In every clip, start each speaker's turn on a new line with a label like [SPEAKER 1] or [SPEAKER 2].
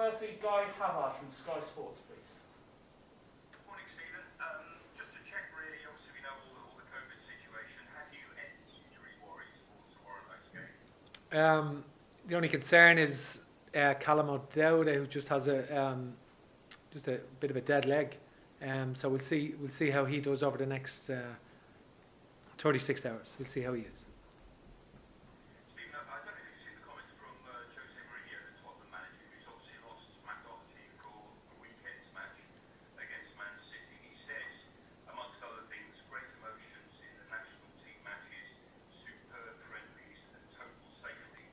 [SPEAKER 1] firstly, Guy Havard from Sky Sports, please.
[SPEAKER 2] Morning, Stephen. Just to check, really, obviously we know all the COVID situation. Have you any injury worries for tomorrow night's game?
[SPEAKER 3] The only concern is Callum O'Dowd, who just has just a bit of a dead leg. So we'll see how he does over the next 36 hours. We'll see how he is.
[SPEAKER 2] Stephen, I don't know if you've seen the comments from Jose Mourinho, the Tottenham manager, who's obviously lost Matt Doherty for the weekend's match against Man City. He says, amongst other things, great emotions in the national team matches, superb friendlies and total safety.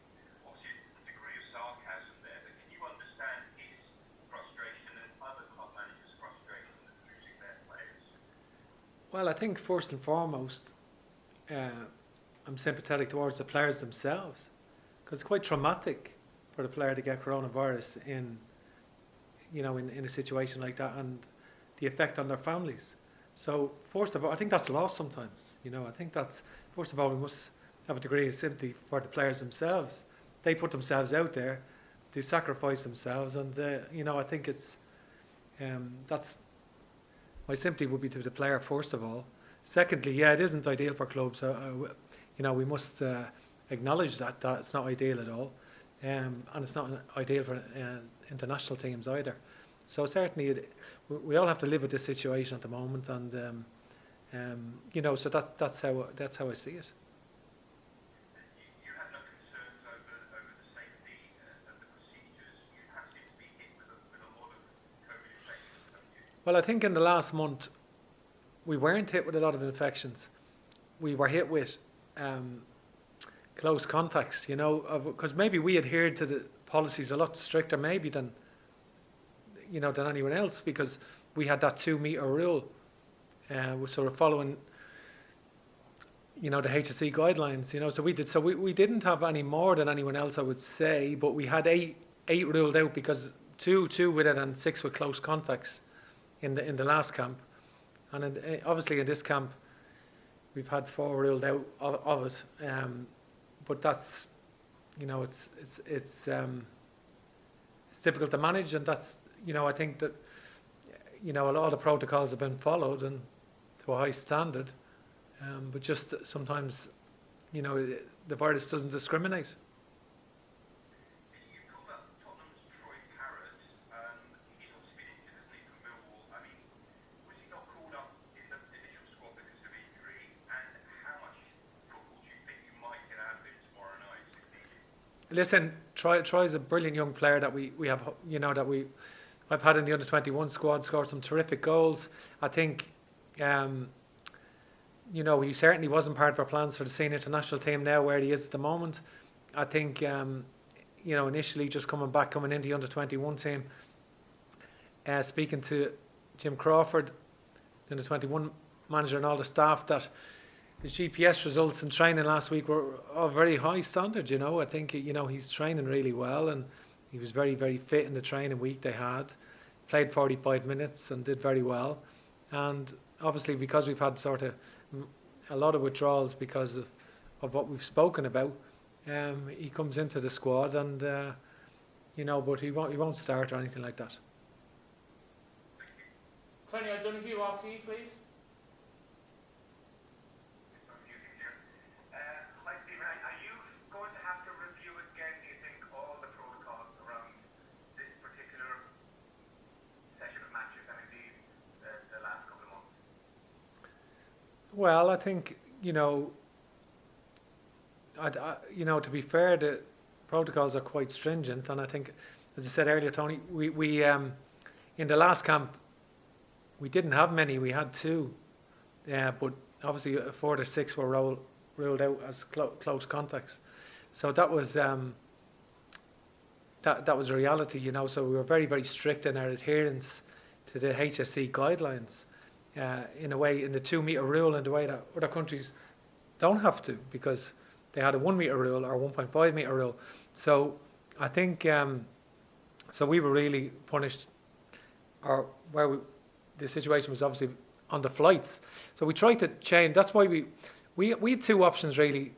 [SPEAKER 2] Obviously, a degree of sarcasm there, but can you understand his frustration and other club managers' frustration at losing their players?
[SPEAKER 3] Well, I think first and foremost, I'm sympathetic towards the players themselves, because it's quite traumatic for the player to get coronavirus in a situation like that, and the effect on their families. So first of all, I think that's lost sometimes. I think that's, first of all, we must have a degree of sympathy for the players themselves. They put themselves out there, they sacrifice themselves, and I think it's that's my sympathy would be to the player first of all. Secondly, yeah, it isn't ideal for clubs. We must acknowledge that it's not ideal at all, and it's not ideal for international teams either. So certainly, we all have to live with this situation at the moment, and so that's how I see it.
[SPEAKER 2] You have no concerns over the safety of the procedures. You have seemed to be hit with a lot of COVID infections, haven't you?
[SPEAKER 3] Well, I think in the last month, we weren't hit with a lot of infections. We were hit with close contacts, because maybe we adhered to the policies a lot stricter maybe than anyone else, because we had that 2 metre rule. So we're following, the HSE guidelines, so we did. So we didn't have any more than anyone else, I would say, but we had eight ruled out, because two with it and 6 with close contacts in the last camp. And obviously in this camp, we've had 4 ruled out of it. But that's, it's difficult to manage, and that's, I think that, a lot of the protocols have been followed and to a high standard. But just sometimes, the virus doesn't discriminate.
[SPEAKER 2] You called up Tottenham's Troy Parrott. He's obviously been injured, hasn't he, from Millwall? I mean, was he not called up in the initial squad because of injury? And how much football do you think you might get out of him tomorrow night if needed?
[SPEAKER 3] Listen, Troy's a brilliant young player that we have, I've had in the under-21 squad, scored some terrific goals. I think, he certainly wasn't part of our plans for the senior international team now where he is at the moment. I think, initially just coming into the under-21 team, speaking to Jim Crawford, the under-21 manager, and all the staff, that the GPS results in training last week were of very high standard. I think, he's training really well, and he was very, very fit in the training week they had. Played 45 minutes and did very well. And obviously, because we've had sort of a lot of withdrawals because of what we've spoken about, he comes into the squad, and but he won't start or anything like that.
[SPEAKER 1] Tony O'Donoghue, RTE, please.
[SPEAKER 4] Hi, Stephen. Are you going to have to review again, do you think, all the protocols around this particular session of matches and indeed the last couple of months?
[SPEAKER 3] Well, I think, to be fair, the protocols are quite stringent, and I think, as I said earlier, Tony, we in the last camp, we didn't have many. We had 2, but obviously 4 to 6 were ruled out as close contacts. So that was that was a reality, So we were very, very strict in our adherence to the HSE guidelines, in a way, in the 2 metre rule, in the way that other countries don't have to, because they had a 1 metre rule or 1.5 metre rule. So I think so we were really punished, or the situation was obviously on the flights. So we tried to change. That's why we had 2 options really.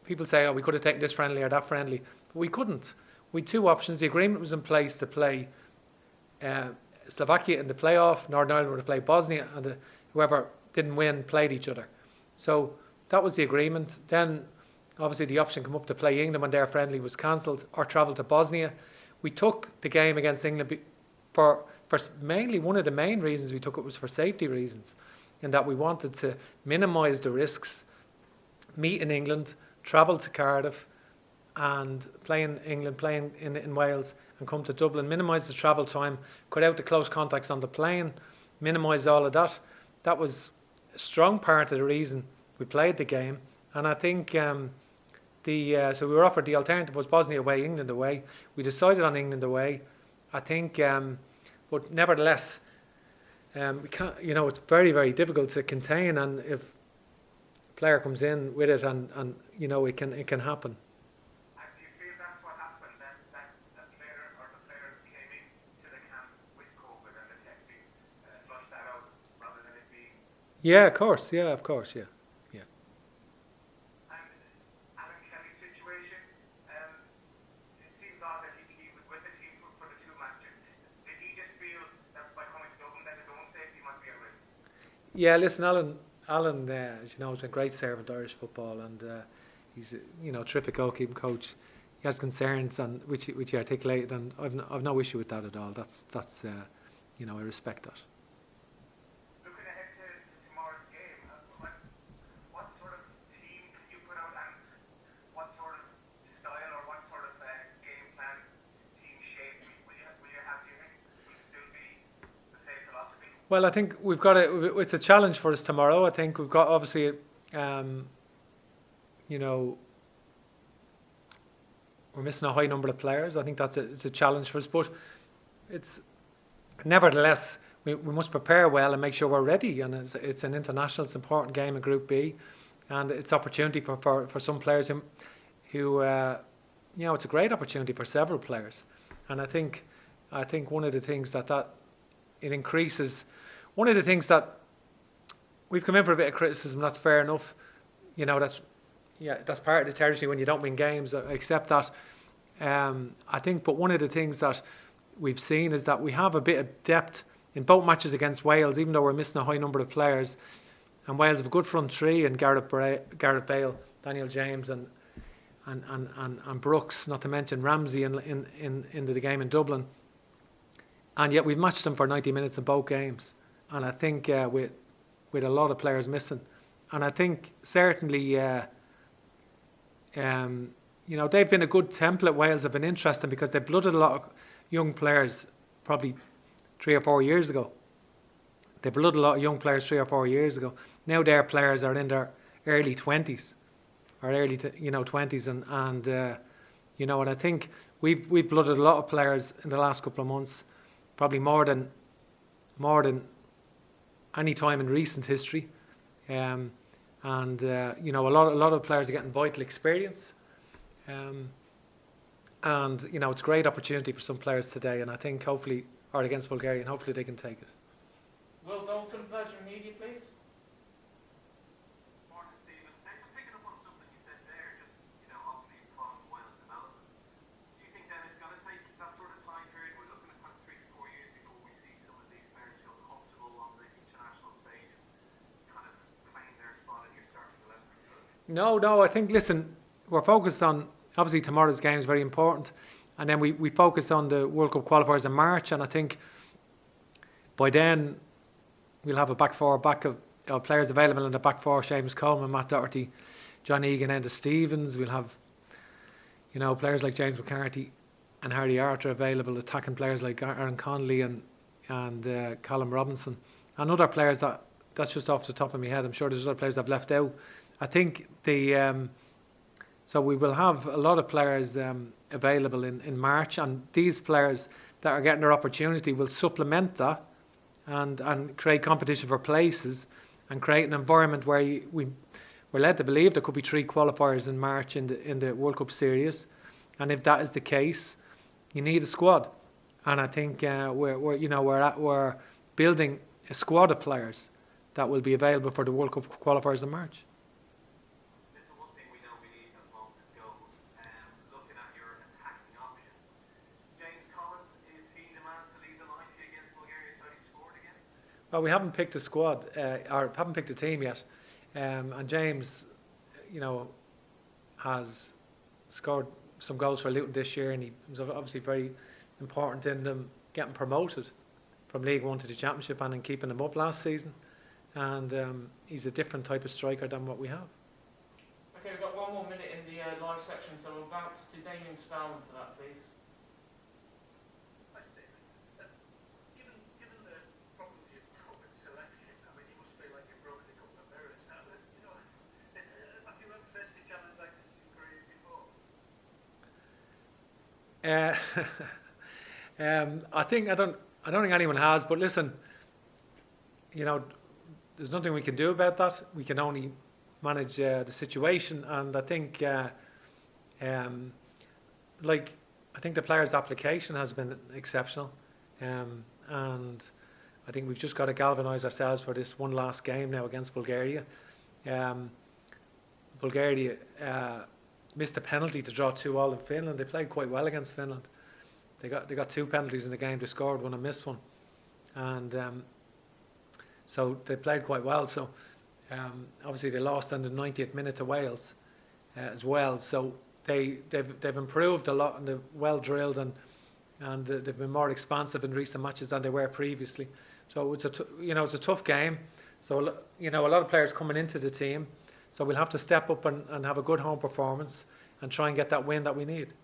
[SPEAKER 3] People say, we could have taken this friendly or that friendly, but we couldn't. we had two options. The agreement was in place to play Slovakia in the playoff. Northern Ireland were to play Bosnia, and whoever didn't win played each other. So that was the agreement. Then obviously the option came up to play England when their friendly was cancelled, or travel to Bosnia. We took the game against England for mainly, one of the main reasons we took it was for safety reasons, in that we wanted to minimise the risks, meet in England, travel to Cardiff and play in England, play in Wales and come to Dublin, minimise the travel time, cut out the close contacts on the plane, minimise all of that. That was a strong part of the reason we played the game. And I think so we were offered the alternative was Bosnia away, England away. We decided on England away. I think, but nevertheless, we can't. It's very, very difficult to contain, and if a player comes in with it, and it can happen.
[SPEAKER 4] And do you feel that's what happened? That the player or the players came into the camp with COVID and the testing flushed that out rather than it being.
[SPEAKER 3] Yeah, of course. Yeah, of course. Yeah.
[SPEAKER 4] And Alan Kelly's situation, it seems odd that he was with the team for the two matches. Did he just feel that by coming to Dublin that his own safety might be at risk?
[SPEAKER 3] Yeah, listen, Alan, as you know, has been a great servant to Irish football, and he's a terrific goalkeeping coach. He has concerns, and which he articulated, and I've no issue with that at all. That's I respect that.
[SPEAKER 4] Looking ahead to tomorrow's game, what sort of team can you put out, and what sort of style or what sort of game plan, team shape will you have? Do you think will it still be the same philosophy?
[SPEAKER 3] Well, I think we've got it's a challenge for us tomorrow. I think we've got obviously, we're missing a high number of players. I think it's a challenge for us, but it's nevertheless we must prepare well and make sure we're ready. And it's an international, it's an important game in Group B, and it's opportunity for some players who it's a great opportunity for several players. And I think one of the things that it increases. One of the things that we've come in for a bit of criticism, that's fair enough. That's part of the territory when you don't win games. I accept that. I think, but one of the things that we've seen is that we have a bit of depth in both matches against Wales, even though we're missing a high number of players. And Wales have a good front three, and Gareth Bale, Daniel James, and Brooks, not to mention Ramsey into the game in Dublin. And yet we've matched them for 90 minutes in both games. And I think with a lot of players missing. And I think certainly, they've been a good template. Wales have been interesting because they blooded a lot of young players probably 3 or 4 years ago. They blooded a lot of young players 3 or 4 years ago. Now their players are in their early 20s or early 20s, and I think we've blooded a lot of players in the last couple of months, probably more than any time in recent history. A lot of players are getting vital experience, and it's a great opportunity for some players today. And I think hopefully, or against Bulgaria, and hopefully they can take it.
[SPEAKER 1] Will Dalton pledge media, please?
[SPEAKER 5] Morning, Stephen. Just picking up on something you said there, obviously from Wales development. Do you think then it's going to take that sort of time period? We're looking at kind of 3 to 4 years before we see some of these players feel comfortable on the international stage and kind of claim their spot in your starting 11.
[SPEAKER 3] No. I think, listen, we're focused on, obviously tomorrow's game is very important, and then we focus on the World Cup qualifiers in March, and I think by then we'll have a back of players available in the back four: Seamus Coleman, Matt Doherty, John Egan, Enda Stevens. We'll have players like James McCarthy and Harry Arter available, attacking players like Aaron Connolly and Callum Robinson, and other players that's just off the top of my head. I'm sure there's other players I've left out. I think so we will have a lot of players available in March, and these players that are getting their opportunity will supplement that and create competition for places and create an environment where we're led to believe there could be 3 qualifiers in March in the World Cup series. And if that is the case, you need a squad. And I think we're building a squad of players that will be available for the World Cup qualifiers in March.
[SPEAKER 5] Listen, one thing we know we need at the moment goes looking at your attacking options.
[SPEAKER 3] Well, we haven't picked a squad, or haven't picked a team yet. And James, you know, has scored some goals for Luton this year, and he was obviously very important in them getting promoted from League One to the Championship and in keeping them up last season. And he's a different type of striker than what we have.
[SPEAKER 1] Okay, we've got 1 more minute in the live section, so we'll bounce to Damien Spellman for that, please.
[SPEAKER 6] Hi, Stephen. Given the problems you've got with selection, I mean, you must feel like you've broken a couple of mirrors now. But, you know, have you ever faced a challenge like this in your career before?
[SPEAKER 3] I don't think anyone has. But listen, you know, there's nothing we can do about that. We can only manage the situation, and I think the player's application has been exceptional, and I think we've just got to galvanise ourselves for this one last game now against Bulgaria. Bulgaria missed a penalty to draw 2-2 in Finland. They played quite well against Finland. They got 2 penalties in the game. They scored one and missed one, and so they played quite well. So obviously they lost in the 90th minute to Wales as well. So they've improved a lot, and they're well drilled, and they've been more expansive in recent matches than they were previously. So it's a tough game. So a lot of players coming into the team. So we'll have to step up and have a good home performance and try and get that win that we need.